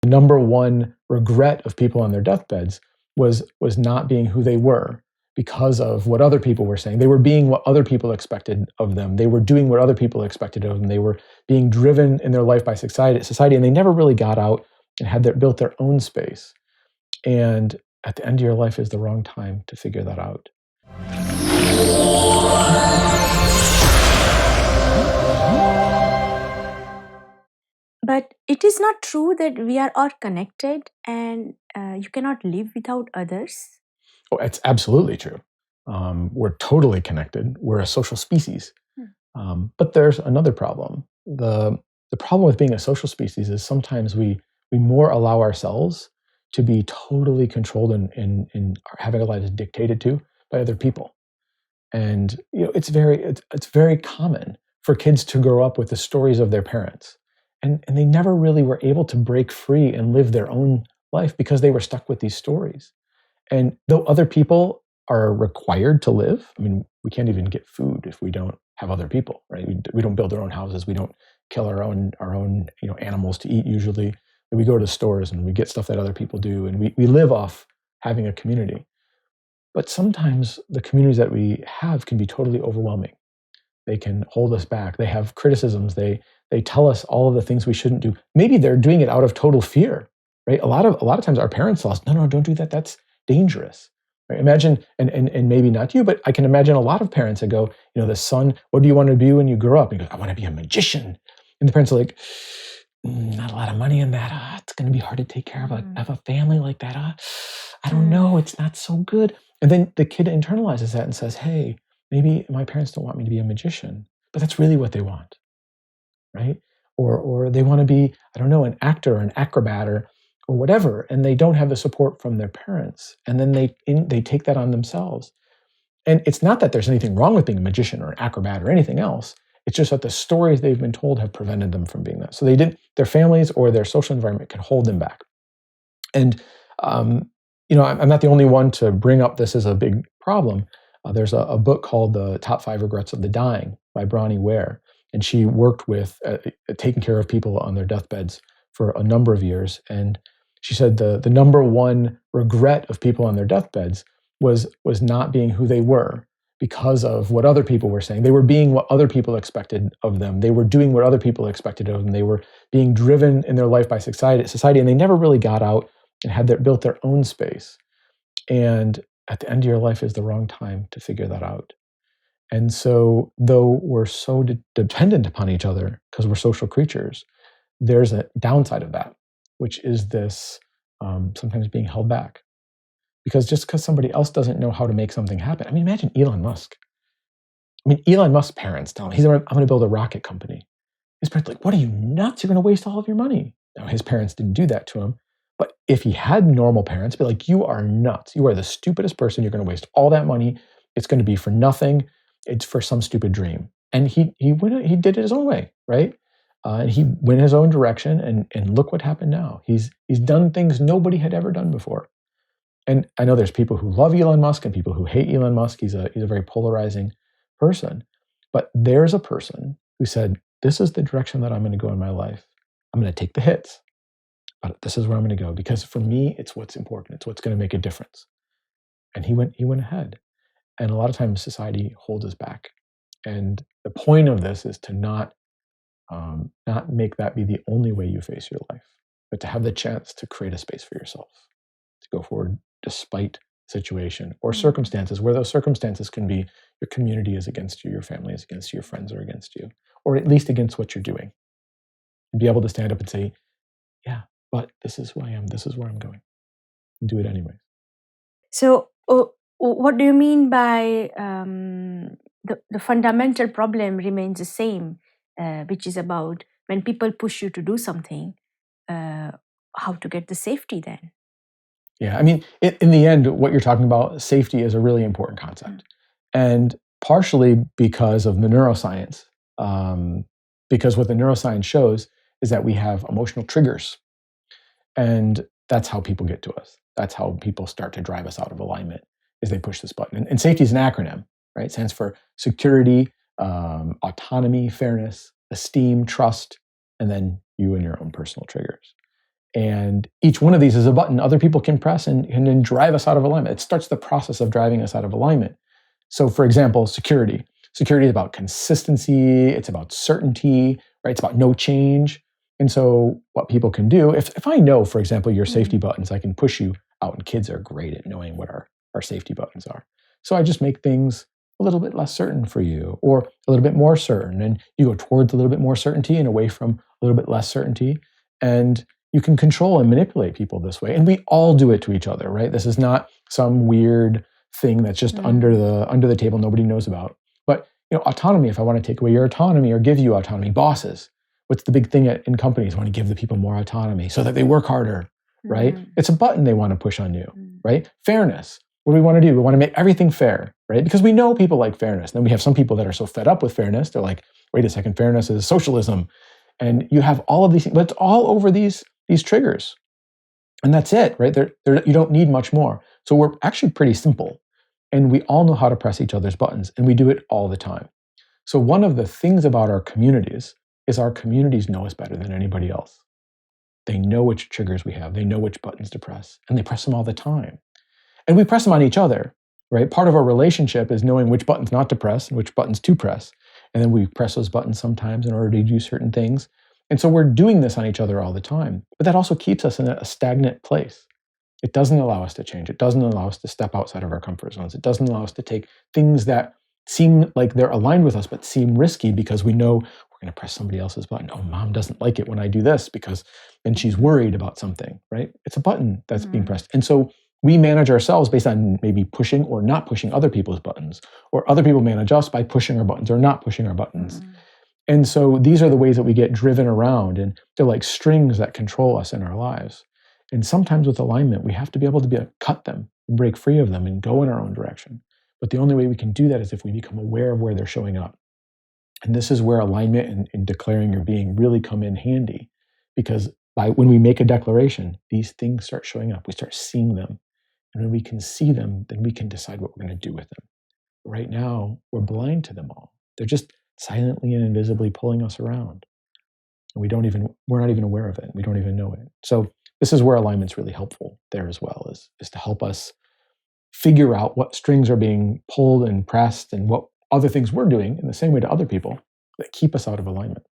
The number one regret of people on their deathbeds was not being who they were because of what other people were saying. They were being what other people expected of them. They were doing what other people expected of them. They were being driven in their life by society, and they never really got out and built their own space. And at the end of your life is the wrong time to figure that out. But it is not true that we are all connected and you cannot live without others. Oh, it's absolutely true. We're totally connected. We're a social species. But there's another problem. The problem with being a social species is sometimes we more allow ourselves to be totally controlled and having our lives dictated to by other people. And it's very common for kids to grow up with the stories of their parents. And they never really were able to break free and live their own life because they were stuck with these stories. And though other people are required to live, I mean, we can't even get food if we don't have other people, right? We don't build our own houses. We don't kill our own animals to eat usually. We go to stores and we get stuff that other people do. And we live off having a community. But sometimes the communities that we have can be totally overwhelming. They can hold us back. They have criticisms. They tell us all of the things we shouldn't do. Maybe they're doing it out of total fear, right? A lot of times our parents tell us, no, don't do that. That's dangerous. Right? Imagine, and maybe not you, but I can imagine a lot of parents that go, the son, what do you want to be when you grow up? And he goes, I want to be a magician. And the parents are like, not a lot of money in that. It's going to be hard to take care of a family like that. I don't know. It's not so good. And then the kid internalizes that and says, hey, maybe my parents don't want me to be a magician, but that's really what they want, right? Or they want to be, I don't know, an actor or an acrobat or whatever, and they don't have the support from their parents. And then they take that on themselves. And it's not that there's anything wrong with being a magician or an acrobat or anything else. It's just that the stories they've been told have prevented them from being that. So their families or their social environment can hold them back. And I'm not the only one to bring up this as a big problem. There's a book called The Top 5 Regrets of the Dying by Bronnie Ware. And she worked with taking care of people on their deathbeds for a number of years. And she said the number one regret of people on their deathbeds was not being who they were because of what other people were saying. They were being what other people expected of them. They were doing what other people expected of them. They were being driven in their life by society, and they never really got out and built their own space. And at the end of your life is the wrong time to figure that out. And so, though we're so dependent upon each other because we're social creatures, there's a downside of that, which is this sometimes being held back. Because just because somebody else doesn't know how to make something happen. I mean, imagine Elon Musk. I mean, Elon Musk's parents tell him, I'm going to build a rocket company. His parents are like, what are you, nuts? You're going to waste all of your money. Now, his parents didn't do that to him. But if he had normal parents, be like, you are nuts. You are the stupidest person. You're going to waste all that money. It's going to be for nothing. It's for some stupid dream. And he did it his own way, right? And he went his own direction. And look what happened now. He's done things nobody had ever done before. And I know there's people who love Elon Musk and people who hate Elon Musk. He's a very polarizing person. But there's a person who said, this is the direction that I'm going to go in my life. I'm going to take the hits. But this is where I'm going to go because for me, it's what's important. It's what's going to make a difference. And he went ahead. And a lot of times society holds us back. And the point of this is to not make that be the only way you face your life, but to have the chance to create a space for yourself, to go forward despite situation or circumstances, where those circumstances can be your community is against you, your family is against you, your friends are against you, or at least against what you're doing. And be able to stand up and say, yeah, but this is who I am. This is where I'm going. And do it anyway. So, what do you mean by the fundamental problem remains the same, which is about when people push you to do something, how to get the safety then? Yeah, I mean, in the end, what you're talking about, safety is a really important concept. And partially because of the neuroscience, because what the neuroscience shows is that we have emotional triggers. And that's how people get to us. That's how people start to drive us out of alignment, is they push this button. And safety is an acronym, right? It stands for security, autonomy, fairness, esteem, trust, and then you and your own personal triggers. And each one of these is a button other people can press and then drive us out of alignment. It starts the process of driving us out of alignment. So for example, security. Security is about consistency. It's about certainty, right? It's about no change. And so what people can do, if I know, for example, your safety buttons, I can push you out, and kids are great at knowing what our safety buttons are. So I just make things a little bit less certain for you, or a little bit more certain, and you go towards a little bit more certainty and away from a little bit less certainty. And you can control and manipulate people this way. And we all do it to each other, right? This is not some weird thing that's just under the table nobody knows about. But autonomy, if I want to take away your autonomy or give you autonomy, bosses, what's the big thing in companies? Want to give the people more autonomy so that they work harder, right? It's a button they want to push on you, right? Fairness. What do we want to do? We want to make everything fair, right? Because we know people like fairness. Then we have some people that are so fed up with fairness, they're like, wait a second, fairness is socialism. And you have all of these things, but it's all over these triggers. And that's it, right? You don't need much more. So we're actually pretty simple. And we all know how to press each other's buttons, and we do it all the time. So one of the things about our communities is our communities know us better than anybody else. They know which triggers we have. They know which buttons to press, and they press them all the time. And we press them on each other, right? Part of our relationship is knowing which buttons not to press and which buttons to press. And then we press those buttons sometimes in order to do certain things. And so we're doing this on each other all the time. But that also keeps us in a stagnant place. It doesn't allow us to change. It doesn't allow us to step outside of our comfort zones. It doesn't allow us to take things that seem like they're aligned with us, but seem risky because we know we're going to press somebody else's button. Oh, mom doesn't like it when I do this because then she's worried about something, right? It's a button that's being pressed. And so we manage ourselves based on maybe pushing or not pushing other people's buttons, or other people manage us by pushing our buttons or not pushing our buttons. And so these are the ways that we get driven around, and they're like strings that control us in our lives. And sometimes with alignment, we have to be able to cut them and break free of them and go in our own direction. But the only way we can do that is if we become aware of where they're showing up. And this is where alignment and declaring your being really come in handy, because when we make a declaration, these things start showing up. We start seeing them. And when we can see them, then we can decide what we're going to do with them. Right now, we're blind to them all. They're just silently and invisibly pulling us around. And we're not even aware of it. We don't even know it. So this is where alignment's really helpful there as well, is to help us figure out what strings are being pulled and pressed and what other things we're doing in the same way to other people that keep us out of alignment.